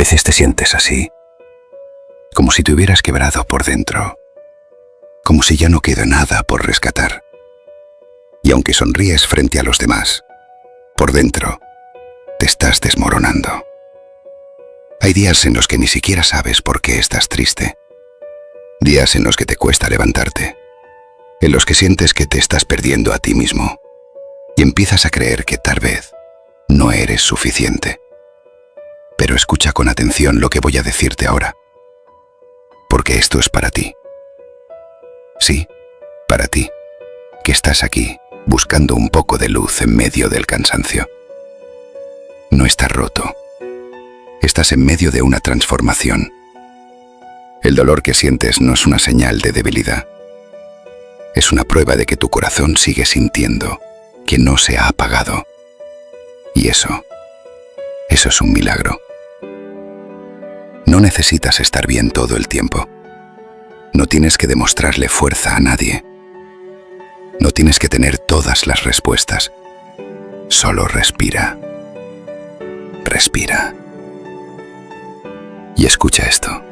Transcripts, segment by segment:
veces te sientes así, como si te hubieras quebrado por dentro, como si ya no queda nada por rescatar. Y aunque sonríes frente a los demás, por dentro te estás desmoronando. Hay días en los que ni siquiera sabes por qué estás triste. Días en los que te cuesta levantarte, en los que sientes que te estás perdiendo a ti mismo y empiezas a creer que tal vez no eres suficiente. Pero escucha con atención lo que voy a decirte ahora, porque esto es para ti. Sí, para ti, que estás aquí buscando un poco de luz en medio del cansancio. No estás roto. Estás en medio de una transformación. El dolor que sientes no es una señal de debilidad. Es una prueba de que tu corazón sigue sintiendo, que no se ha apagado. Y eso es un milagro. No necesitas estar bien todo el tiempo. No tienes que demostrarle fuerza a nadie. No tienes que tener todas las respuestas. Solo respira. Respira. Y escucha esto.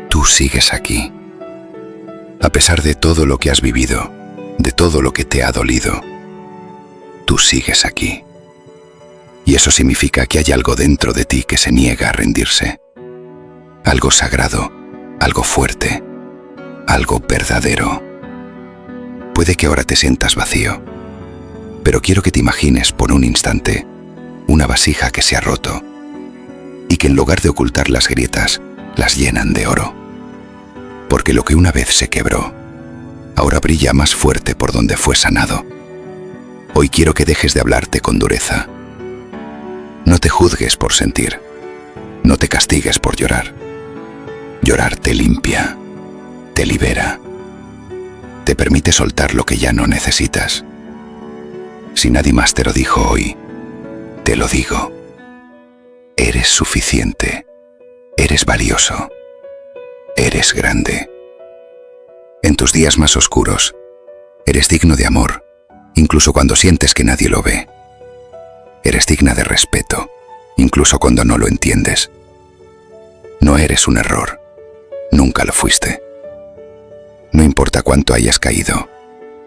Tú sigues aquí. A pesar de todo lo que has vivido, de todo lo que te ha dolido, tú sigues aquí. Y eso significa que hay algo dentro de ti que se niega a rendirse. Algo sagrado, algo fuerte, algo verdadero. Puede que ahora te sientas vacío, pero quiero que te imagines por un instante una vasija que se ha roto y que en lugar de ocultar las grietas, las llenan de oro. Porque lo que una vez se quebró, ahora brilla más fuerte por donde fue sanado. Hoy quiero que dejes de hablarte con dureza. No te juzgues por sentir. No te castigues por llorar. Llorar te limpia, te libera. Te permite soltar lo que ya no necesitas. Si nadie más te lo dijo hoy, te lo digo. Eres suficiente. Eres valioso. Eres grande. En tus días más oscuros, eres digno de amor, incluso cuando sientes que nadie lo ve. Eres digna de respeto, incluso cuando no lo entiendes. No eres un error. Nunca lo fuiste. No importa cuánto hayas caído,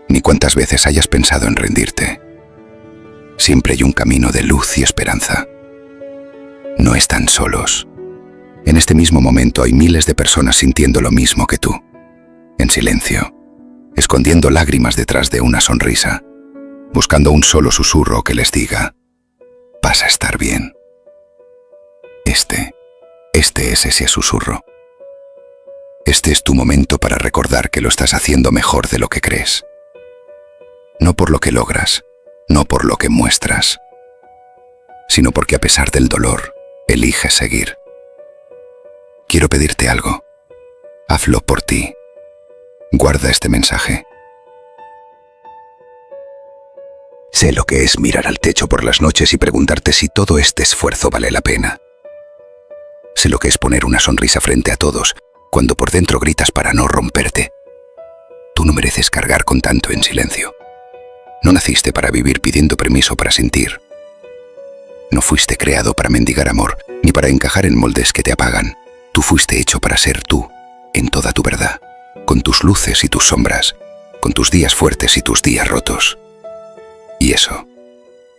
ni cuántas veces hayas pensado en rendirte. Siempre hay un camino de luz y esperanza. No están solos. En este mismo momento hay miles de personas sintiendo lo mismo que tú, en silencio, escondiendo lágrimas detrás de una sonrisa, buscando un solo susurro que les diga: vas a estar bien. Este es ese susurro. Este es tu momento para recordar que lo estás haciendo mejor de lo que crees. No por lo que logras, no por lo que muestras, sino porque a pesar del dolor, eliges seguir. Quiero pedirte algo. Hazlo por ti. Guarda este mensaje. Sé lo que es mirar al techo por las noches y preguntarte si todo este esfuerzo vale la pena. Sé lo que es poner una sonrisa frente a todos, cuando por dentro gritas para no romperte. Tú no mereces cargar con tanto en silencio. No naciste para vivir pidiendo permiso para sentir. No fuiste creado para mendigar amor, ni para encajar en moldes que te apagan. Tú fuiste hecho para ser tú, en toda tu verdad, con tus luces y tus sombras, con tus días fuertes y tus días rotos. Y eso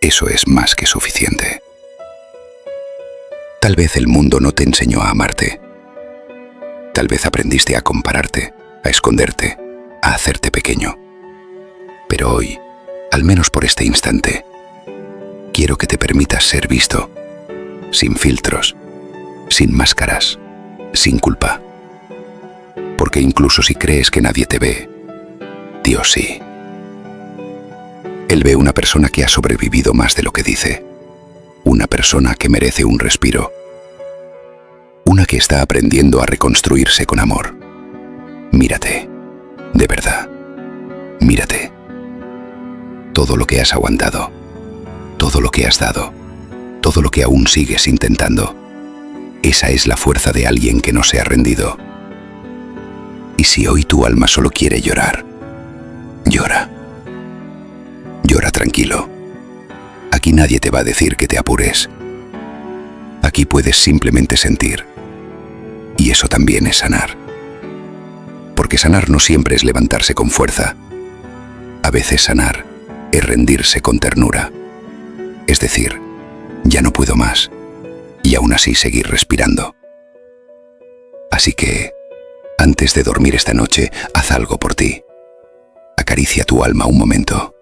es más que suficiente. Tal vez el mundo no te enseñó a amarte. Tal vez aprendiste a compararte, a esconderte, a hacerte pequeño. Pero hoy, al menos por este instante, quiero que te permitas ser visto, sin filtros, sin máscaras, sin culpa. Porque incluso si crees que nadie te ve, Dios sí. Él ve una persona que ha sobrevivido más de lo que dice, una persona que merece un respiro, una que está aprendiendo a reconstruirse con amor. Mírate, de verdad, mírate. Todo lo que has aguantado, todo lo que has dado, todo lo que aún sigues intentando, esa es la fuerza de alguien que no se ha rendido. Y si hoy tu alma solo quiere llorar, llora. Llora tranquilo. Aquí nadie te va a decir que te apures. Aquí puedes simplemente sentir. Y eso también es sanar. Porque sanar no siempre es levantarse con fuerza. A veces sanar es rendirse con ternura. Es decir, ya no puedo más, y aún así seguir respirando. Así que, antes de dormir esta noche, haz algo por ti. Acaricia tu alma un momento.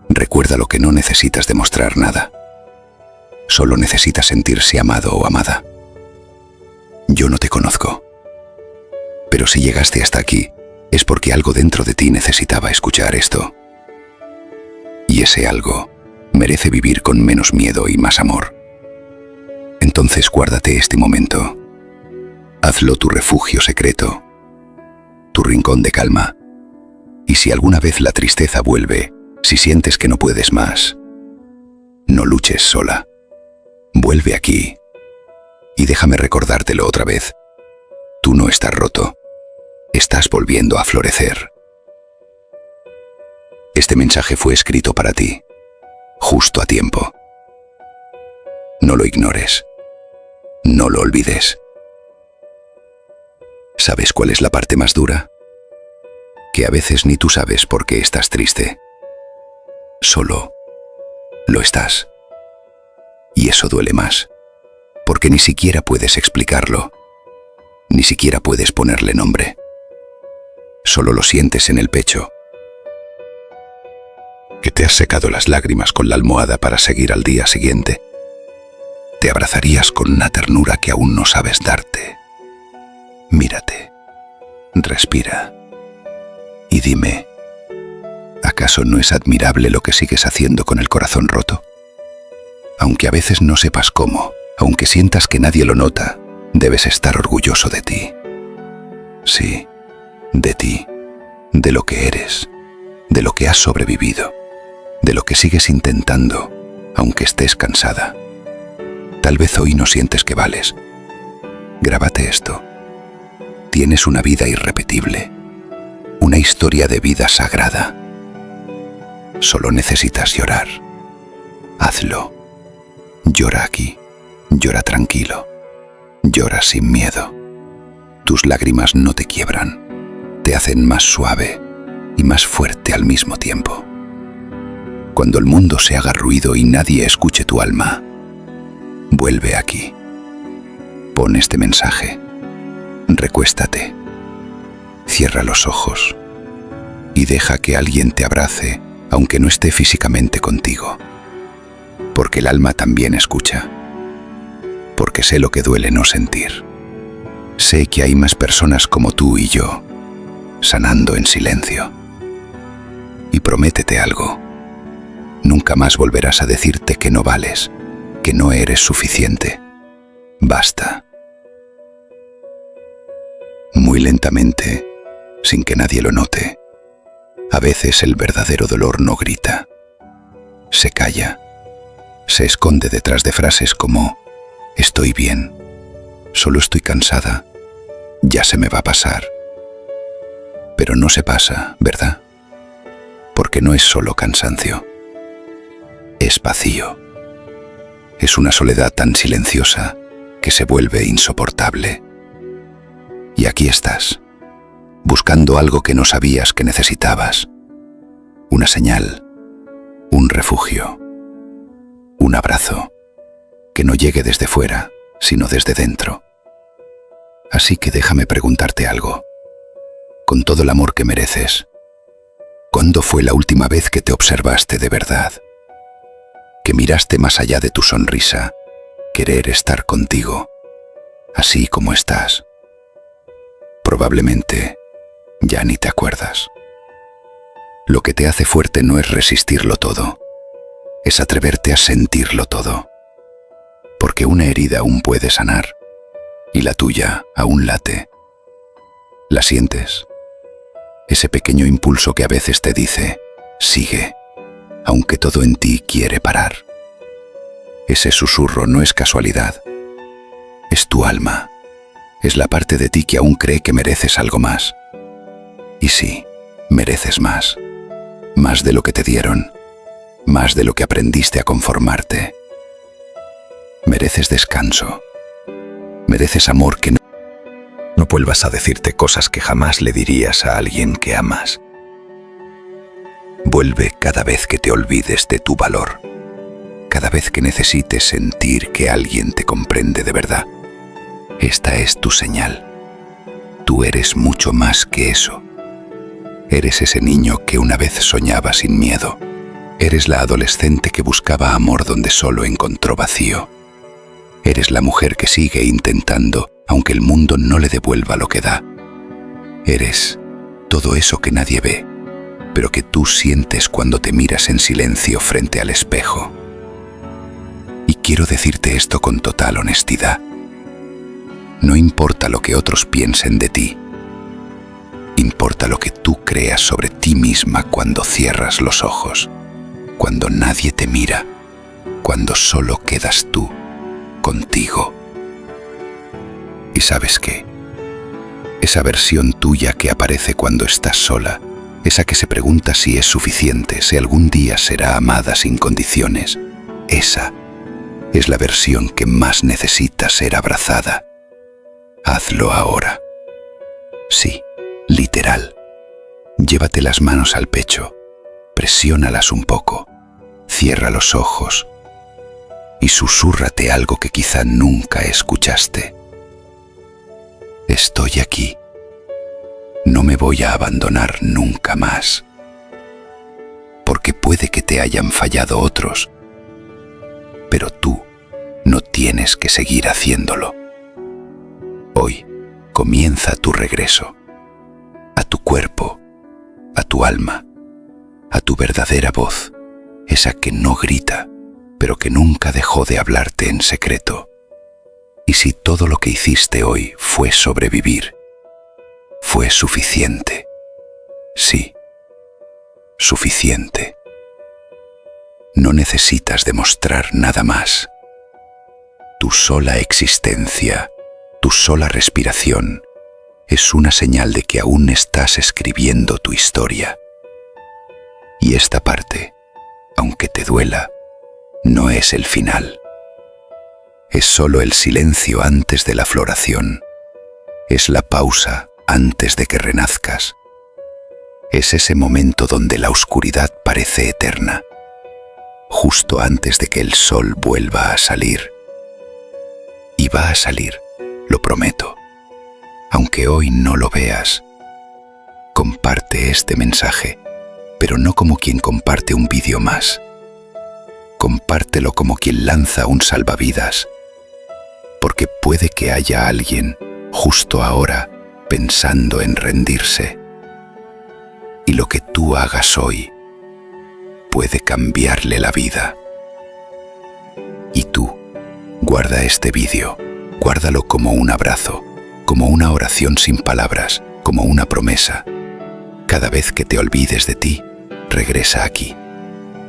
Recuerda lo que no necesitas demostrar nada. Solo necesitas sentirse amado o amada. Yo no te conozco. Pero si llegaste hasta aquí, es porque algo dentro de ti necesitaba escuchar esto. Y ese algo merece vivir con menos miedo y más amor. Entonces guárdate este momento. Hazlo tu refugio secreto, tu rincón de calma. Y si alguna vez la tristeza vuelve, si sientes que no puedes más, no luches sola. Vuelve aquí y déjame recordártelo otra vez. Tú no estás roto. Estás volviendo a florecer. Este mensaje fue escrito para ti, justo a tiempo. No lo ignores. No lo olvides. ¿Sabes cuál es la parte más dura? Que a veces ni tú sabes por qué estás triste. Solo lo estás. Y eso duele más, porque ni siquiera puedes explicarlo. Ni siquiera puedes ponerle nombre. Solo lo sientes en el pecho. Que te has secado las lágrimas con la almohada para seguir al día siguiente. Te abrazarías con una ternura que aún no sabes darte. Mírate, respira y dime, ¿acaso no es admirable lo que sigues haciendo con el corazón roto? Aunque a veces no sepas cómo, aunque sientas que nadie lo nota, debes estar orgulloso de ti. Sí, de ti, de lo que eres, de lo que has sobrevivido, de lo que sigues intentando, aunque estés cansada. Tal vez hoy no sientes que vales. Grábate esto. Tienes una vida irrepetible, una historia de vida sagrada. Solo necesitas llorar. Hazlo. Llora aquí, llora tranquilo, llora sin miedo. Tus lágrimas no te quiebran, te hacen más suave y más fuerte al mismo tiempo. Cuando el mundo se haga ruido y nadie escuche tu alma, vuelve aquí. Pon este mensaje. Recuéstate. Cierra los ojos y deja que alguien te abrace, aunque no esté físicamente contigo. Porque el alma también escucha. Porque sé lo que duele no sentir. Sé que hay más personas como tú y yo, sanando en silencio. Y prométete algo. Nunca más volverás a decirte que no vales, que no eres suficiente. Basta. Muy lentamente, sin que nadie lo note. A veces el verdadero dolor no grita. Se calla. Se esconde detrás de frases como «Estoy bien, solo estoy cansada, ya se me va a pasar». Pero no se pasa, ¿verdad? Porque no es solo cansancio. Es vacío. Es una soledad tan silenciosa que se vuelve insoportable. Y aquí estás, buscando algo que no sabías que necesitabas. Una señal, un refugio, un abrazo, que no llegue desde fuera, sino desde dentro. Así que déjame preguntarte algo. Con todo el amor que mereces, ¿cuándo fue la última vez que te observaste de verdad? Que miraste más allá de tu sonrisa, querer estar contigo, así como estás. Probablemente ya ni te acuerdas. Lo que te hace fuerte no es resistirlo todo, es atreverte a sentirlo todo. Porque una herida aún puede sanar, y la tuya aún late. ¿La sientes? Ese pequeño impulso que a veces te dice, sigue, aunque todo en ti quiere parar. Ese susurro no es casualidad, es tu alma. Es la parte de ti que aún cree que mereces algo más. Y sí, mereces más. Más de lo que te dieron. Más de lo que aprendiste a conformarte. Mereces descanso. Mereces amor que no vuelvas a decirte cosas que jamás le dirías a alguien que amas. Vuelve cada vez que te olvides de tu valor, cada vez que necesites sentir que alguien te comprende de verdad. Esta es tu señal. Tú eres mucho más que eso. Eres ese niño que una vez soñaba sin miedo. Eres la adolescente que buscaba amor donde solo encontró vacío. Eres la mujer que sigue intentando, aunque el mundo no le devuelva lo que da. Eres todo eso que nadie ve, pero que tú sientes cuando te miras en silencio frente al espejo. Y quiero decirte esto con total honestidad. No importa lo que otros piensen de ti. Importa lo que tú creas sobre ti misma cuando cierras los ojos, cuando nadie te mira, cuando solo quedas tú contigo. ¿Y sabes qué? Esa versión tuya que aparece cuando estás sola, esa que se pregunta si es suficiente, si algún día será amada sin condiciones, esa es la versión que más necesita ser abrazada. Hazlo ahora. Sí, literal. Llévate las manos al pecho, presiónalas un poco, cierra los ojos y susúrrate algo que quizá nunca escuchaste. Estoy aquí. No me voy a abandonar nunca más. Porque puede que te hayan fallado otros, pero tú no tienes que seguir haciéndolo. Hoy comienza tu regreso, a tu cuerpo, a tu alma, a tu verdadera voz, esa que no grita, pero que nunca dejó de hablarte en secreto. Y si todo lo que hiciste hoy fue sobrevivir, fue suficiente. Sí, suficiente. No necesitas demostrar nada más. Tu sola existencia, tu sola respiración, es una señal de que aún estás escribiendo tu historia. Y esta parte, aunque te duela, no es el final. Es solo el silencio antes de la floración. Es la pausa antes de que renazcas. Es ese momento donde la oscuridad parece eterna, justo antes de que el sol vuelva a salir. Y va a salir, lo prometo. Aunque hoy no lo veas, comparte este mensaje, pero no como quien comparte un vídeo más. Compártelo como quien lanza un salvavidas, porque puede que haya alguien justo ahora pensando en rendirse. Y lo que tú hagas hoy puede cambiarle la vida. Y tú, guarda este vídeo, guárdalo como un abrazo, como una oración sin palabras, como una promesa. Cada vez que te olvides de ti, regresa aquí,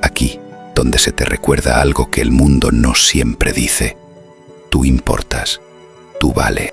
aquí, donde se te recuerda algo que el mundo no siempre dice. Tú importas, tú vales.